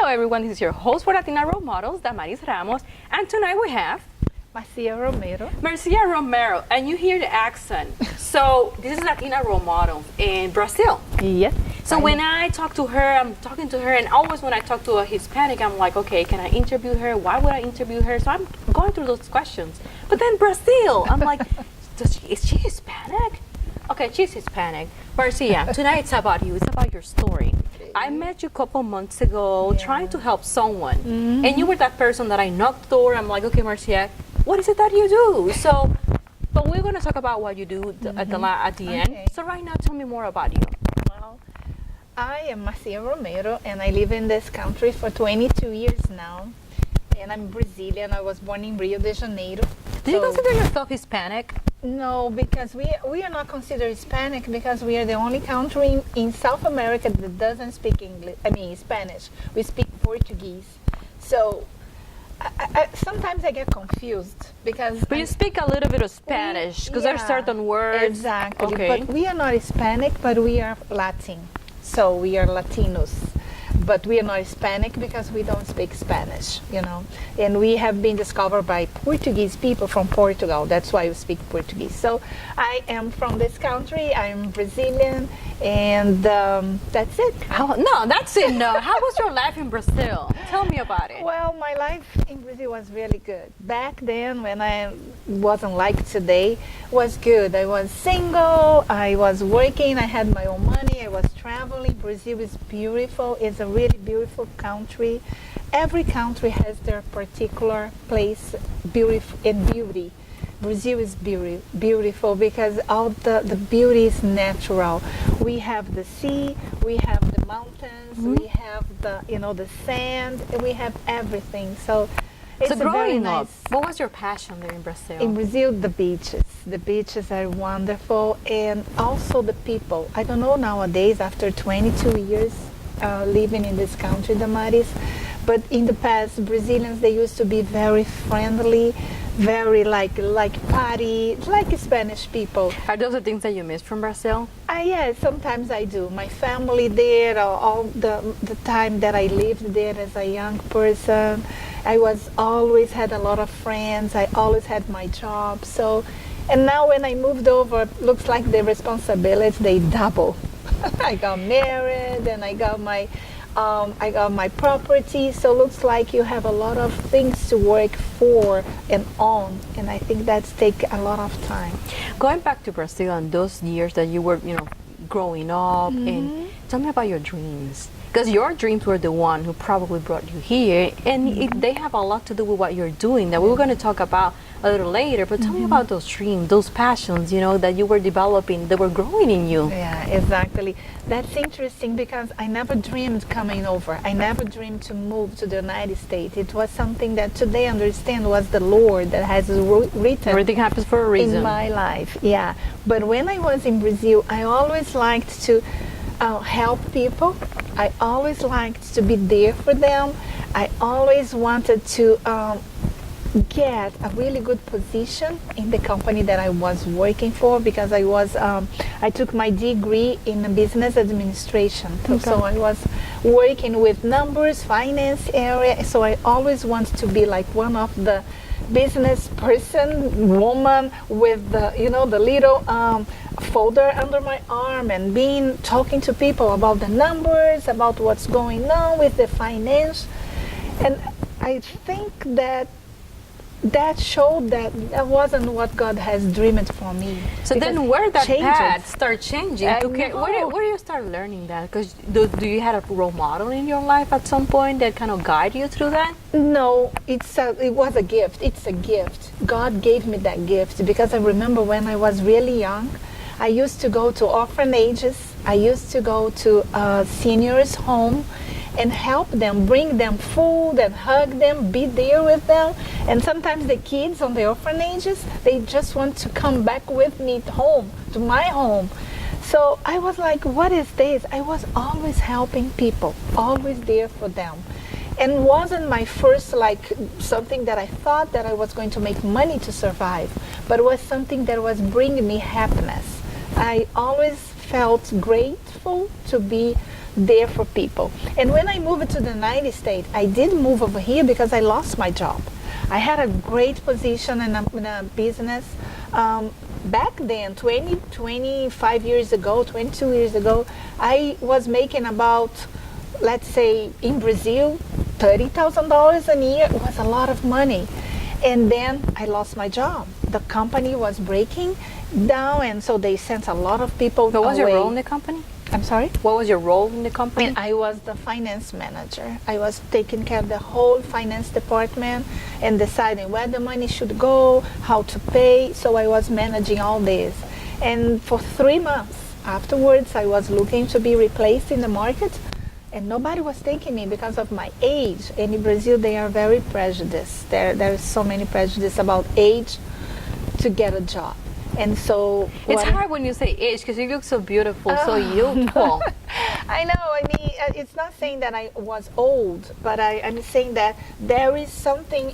Hello everyone, this is your host for Latina Role Models, Damaris Ramos, and tonight we have Marcia Romero. Marcia Romero, and you hear the accent. So this is Latina Role Models in Brazil. Yes. So when I talk to her, I'm talking to her, and always when I talk to a Hispanic, I'm like, okay, can I interview her? Why would I interview her? So I'm going through those questions. But then Brazil, I'm like, is she Hispanic? Okay, she's Hispanic. Marcia, tonight it's about you. It's about your story. I met you a couple months ago trying to help someone. And you were that person that I knocked the door. I'm like, okay, Marcia, what is it that you do? So, but we're going to talk about what you do at the end. So right now, tell me more about you. Well, I am Marcia Romero, and I live in this country for 22 years now. And I'm Brazilian. I was born in Rio de Janeiro. Do you consider yourself Hispanic? No, because we are not considered Hispanic because we are the only country in South America that doesn't speak English. I mean Spanish. We speak Portuguese. So sometimes I get confused because. But you speak a little bit of Spanish because there are certain words. Exactly. Okay. But we are not Hispanic, but we are Latin. So we are Latinos. But we are not Hispanic because we don't speak Spanish, you know. And we have been discovered by Portuguese people from Portugal. That's why we speak Portuguese. So I am from this country. I'm Brazilian, and that's it. No, that's it. No. How was your life in Brazil? Tell me about it. Well, my life in Brazil was really good. Back then, when I wasn't like today, was good. I was single. I was working. I had my own money. I was traveling. Brazil is beautiful. It's a really beautiful country. Every country has their particular place, beauty. Brazil is beautiful because all the beauty is natural. We have the sea, we have the mountains, we have the sand, and we have everything. So it's growing very up, nice. what was your passion there in Brazil? In Brazil, the beaches. The beaches are wonderful, and also the people. I don't know nowadays, after 22 years living in this country, Damaris, but in the past, Brazilians, they used to be very friendly, very like party, like Spanish people. Are those the things that you miss from Brazil? Yes, sometimes I do. My family there, all the time that I lived there as a young person, I always had a lot of friends. I always had my job. So, and now when I moved over, looks like the responsibilities, they double. I got married and I got my property, so looks like you have a lot of things to work for and on, and I think that's take a lot of time. Going back to Brazil and those years that you were, growing up, and tell me about your dreams. Because your dreams were the one who probably brought you here, and they have a lot to do with what you're doing that we were going to talk about a little later. But tell me about those dreams, those passions, that you were developing, that were growing in you. Yeah, exactly. That's interesting because I never dreamed coming over. I never dreamed to move to the United States. It was something that today I understand was the Lord that has written. Everything happens for a reason. In my life, yeah. But when I was in Brazil, I always liked to help people. I always liked to be there for them. I always wanted to get a really good position in the company that I was working for because I took my degree in business administration. So I was working with numbers, finance area. So I always wanted to be like one of the business woman with the little folder under my arm and talking to people about the numbers, about what's going on with the finance. And I think that showed that wasn't what God has dreamed for me. So then where that path start changing? Okay, where do you start learning that? Because do you have a role model in your life at some point that kind of guide you through that? No, it was a gift. It's a gift. God gave me that gift because I remember when I was really young, I used to go to orphanages. I used to go to seniors' home and help them, bring them food and hug them, be there with them. And sometimes the kids on the orphanages, they just want to come back with me home, to my home. So I was like, what is this? I was always helping people, always there for them. And wasn't my first something that I thought that I was going to make money to survive, but it was something that was bringing me happiness. I always felt grateful to be there for people. And when I moved to the United States, I did move over here because I lost my job. I had a great position in a business. Back then, 25 years ago, 22 years ago, I was making about, let's say, in Brazil, $30,000 a year. It was a lot of money. And then I lost my job. The company was breaking down, and so they sent a lot of people What was away. your role in the company? I'm sorry? What was your role in the company? And I was the finance manager. I was taking care of the whole finance department and deciding where the money should go, how to pay. So I was managing all this. And for 3 months afterwards, I was looking to be replaced in the market, and nobody was taking me because of my age. And in Brazil, they are very prejudiced. There is so many prejudice about age to get a job. And so it's hard when you say age because you look so beautiful, so youthful. I know. I mean, it's not saying that I was old, but I'm saying that there is something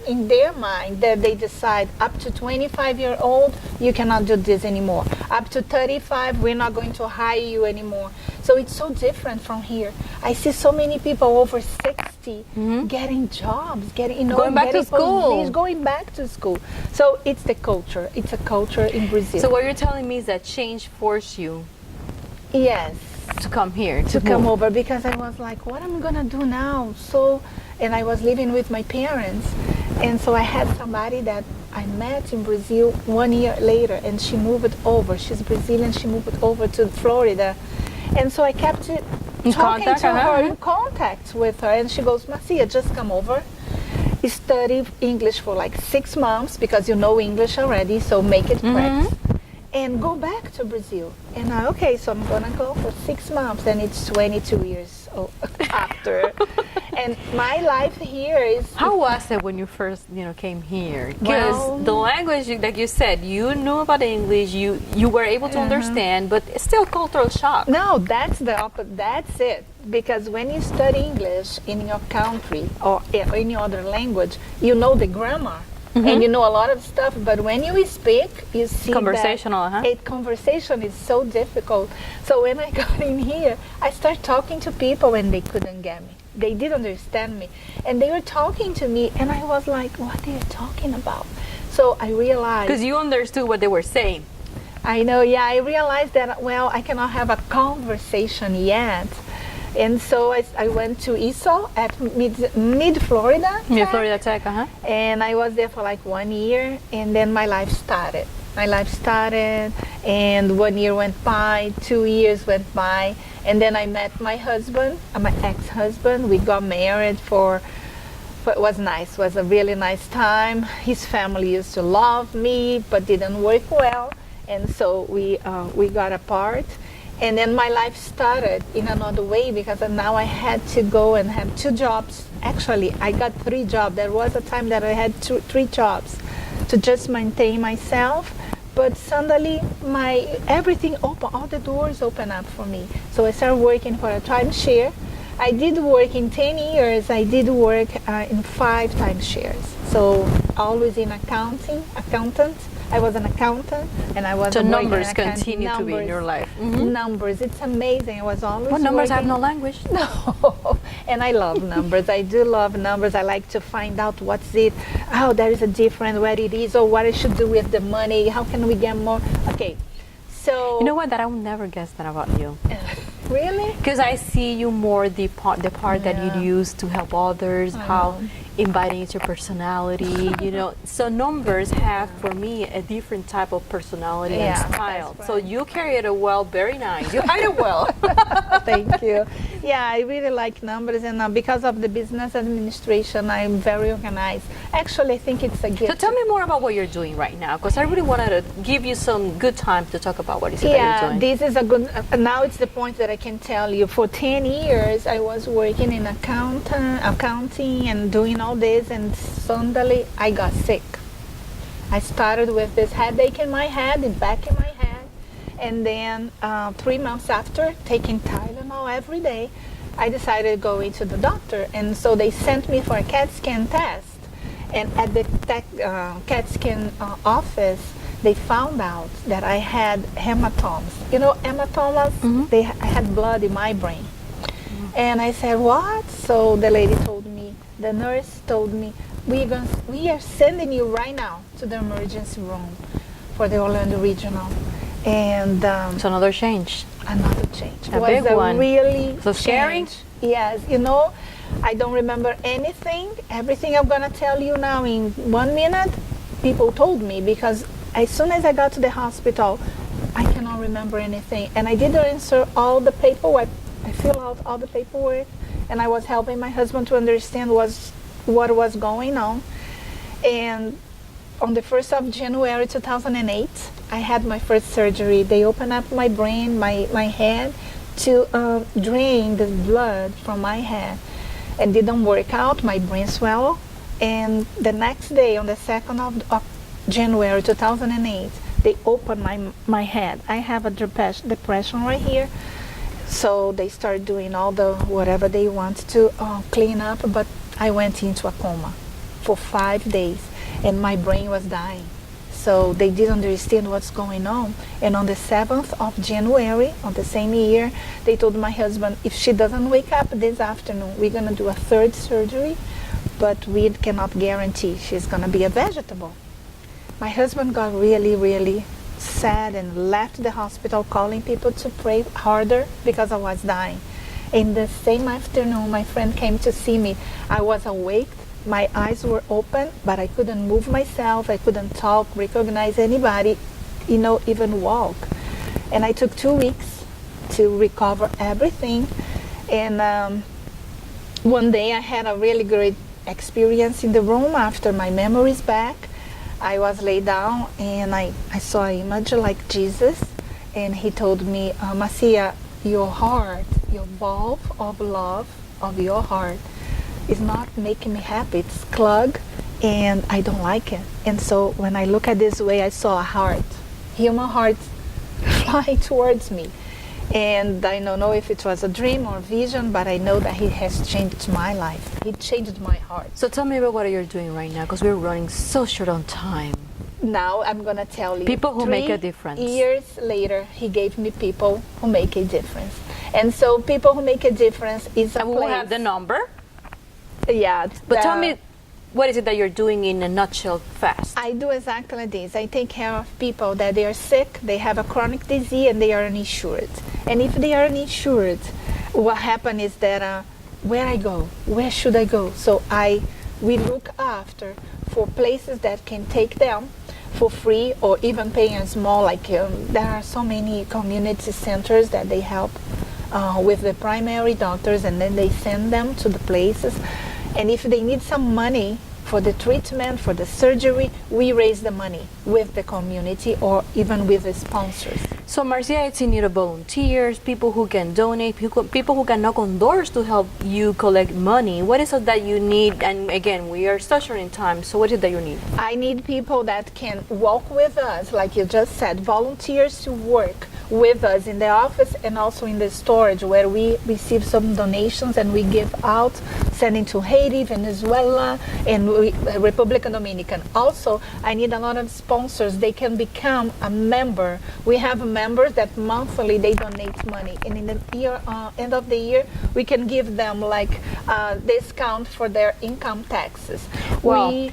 in their mind that they decide up to 25-year-old, you cannot do this anymore. Up to 35, we're not going to hire you anymore. So it's so different from here. I see so many people over 60 getting jobs, Going back to school. going back to school. So it's the culture. It's a culture in Brazil. So what you're telling me is that change forced you Yes. to come here, To come over, because I was like, what am I gonna do now? So, and I was living with my parents, and so I had somebody that I met in Brazil 1 year later, and she moved over. She's Brazilian. She moved over to Florida, and so I kept In talking contact, to her, uh-huh. in contact with her, and she goes, Marcia, just come over. Study English for like 6 months because you know English already, so make it practice. And go back to Brazil. And okay, so I'm gonna go for 6 months, and it's 22 years after. And my life here is. How was it when you first, came here? Because Well- the language, like you said, you knew about English, you were able to understand, but it's still cultural shock. No, that's that's it. Because when you study English in your country or any other language, you know the grammar. And you know a lot of stuff, but when you speak, you see Conversational, that huh? Conversation is so difficult. So when I got in here, I started talking to people and they couldn't get me. They didn't understand me. And they were talking to me, and I was like, what are you talking about? So I realized. Because you understood what they were saying. I know, yeah, I realized that, well, I cannot have a conversation yet. And so I went to ESOL at mid-Florida. Florida Tech, uh-huh. And I was there for like 1 year, and then my life started. And 1 year went by, 2 years went by, and then I met my husband, my ex-husband. We got married but it was nice. It was a really nice time. His family used to love me, but didn't work well, and so we got apart. And then my life started in another way, because now I had to go and have 2 jobs. Actually, I got 3 jobs. There was a time that I had 3 jobs to just maintain myself. But suddenly, everything open, all the doors open up for me. So I started working for a timeshare. I did work in 10 years. I did work in 5 timeshares. So always in accountant. I was an accountant, and I was. So working numbers in accounting. continue to be in your life. Numbers, it's amazing. I was always. What numbers have working. no language? No, and I love numbers. I do love numbers. I like to find out what's it, how there is a difference, where it is, or what I should do with the money. How can we get more? Okay, so. You know what? That I would never guess that about you. Really? Because I see you more the part that you use to help others, how inviting is your personality, So numbers have, for me, a different type of personality and style. That's So right. you carry it well, very nice. You hide it well. Thank you. Yeah, I really like numbers, and because of the business administration, I'm very organized. Actually, I think it's a gift. So tell me more about what you're doing right now, because I really wanted to give you some good time to talk about what it is that you're doing. This is a good. Now it's the point that I can tell you. For 10 years, I was working in accounting and doing all this, and suddenly I got sick. I started with this headache in my head, and back in my head, and then 3 months after taking Tylenol every day, I decided to go into the doctor, and so they sent me for a CAT scan test. And at the CAT scan office, they found out that I had hematomas. You know, hematomas, I had blood in my brain. And I said, what? So the lady told me, the nurse told me, we are sending you right now to the emergency room for the Orlando Regional. And It's another change. another change. A Was big one. Really So scary? change. Yes, you know, I don't remember anything. Everything I'm gonna tell you now in 1 minute, people told me, because as soon as I got to the hospital, I cannot remember anything. And I did answer all the paperwork. I filled out all the paperwork, and I was helping my husband to understand what was going on. And on the 1st of January 2008, I had my first surgery. They opened up my brain, my head, to drain the blood from my head. It didn't work out, my brain swelled. And the next day, on the 2nd of January 2008, they opened my head. I have a depression right here. So they started doing all the whatever they want to clean up, but I went into a coma for 5 days, and my brain was dying. So they didn't understand what's going on. And on the 7th of January of the same year, they told my husband, if she doesn't wake up this afternoon, we're gonna do a 3rd surgery, but we cannot guarantee she's gonna be a vegetable. My husband got really, really sad and left the hospital calling people to pray harder because I was dying. In the same afternoon, my friend came to see me. I was awake, my eyes were open, but I couldn't move myself, I couldn't talk, recognize anybody, you know, even walk. And I took 2 weeks to recover everything. And one day I had a really great experience in the room after my memories back. I was laid down and I saw an image like Jesus, and he told me, Marcia, your heart, your valve of love of your heart is not making me happy. It's clogged and I don't like it. And so when I look at this way, I saw a heart, human heart flying towards me. And I don't know if it was a dream or vision, but I know that he has changed my life. He changed my heart. So tell me about what you're doing right now, because we're running so short on time. Now I'm going to tell you. People who make a difference. 3 years later, he gave me people who make a difference. And so people who make a difference is a And place. we'll have the number. Yeah. But tell me, what is it that you're doing in a nutshell fast? I do exactly this. I take care of people that they are sick, they have a chronic disease, and they are uninsured. And if they are uninsured, what happens is that where I go, where should I go? So we look after for places that can take them for free or even paying a small, like there are so many community centers that they help with the primary doctors, and then they send them to the places. And if they need some money for the treatment, for the surgery, we raise the money with the community or even with the sponsors. So Marcia, it's in need of volunteers, people who can donate, people who can knock on doors to help you collect money. What is it that you need? And again, we are so short in time, so what is it that you need? I need people that can walk with us, like you just said, volunteers to work with us in the office and also in the storage, where we receive some donations and we give out, sending to Haiti, Venezuela, and Republic Dominican. Also, I need a lot of sponsors. They can become a member. We have members that monthly they donate money, and in the year, end of the year, we can give them like discount for their income taxes. Well,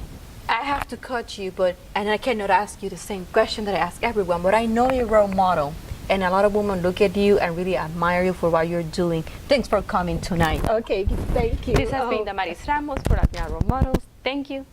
I have to cut you, and I cannot ask you the same question that I ask everyone, but I know you're a role model. And a lot of women look at you and really admire you for what you're doing. Thanks for coming tonight. Okay, thank you. This has been Damaris Ramos for Latina Role Models. Thank you.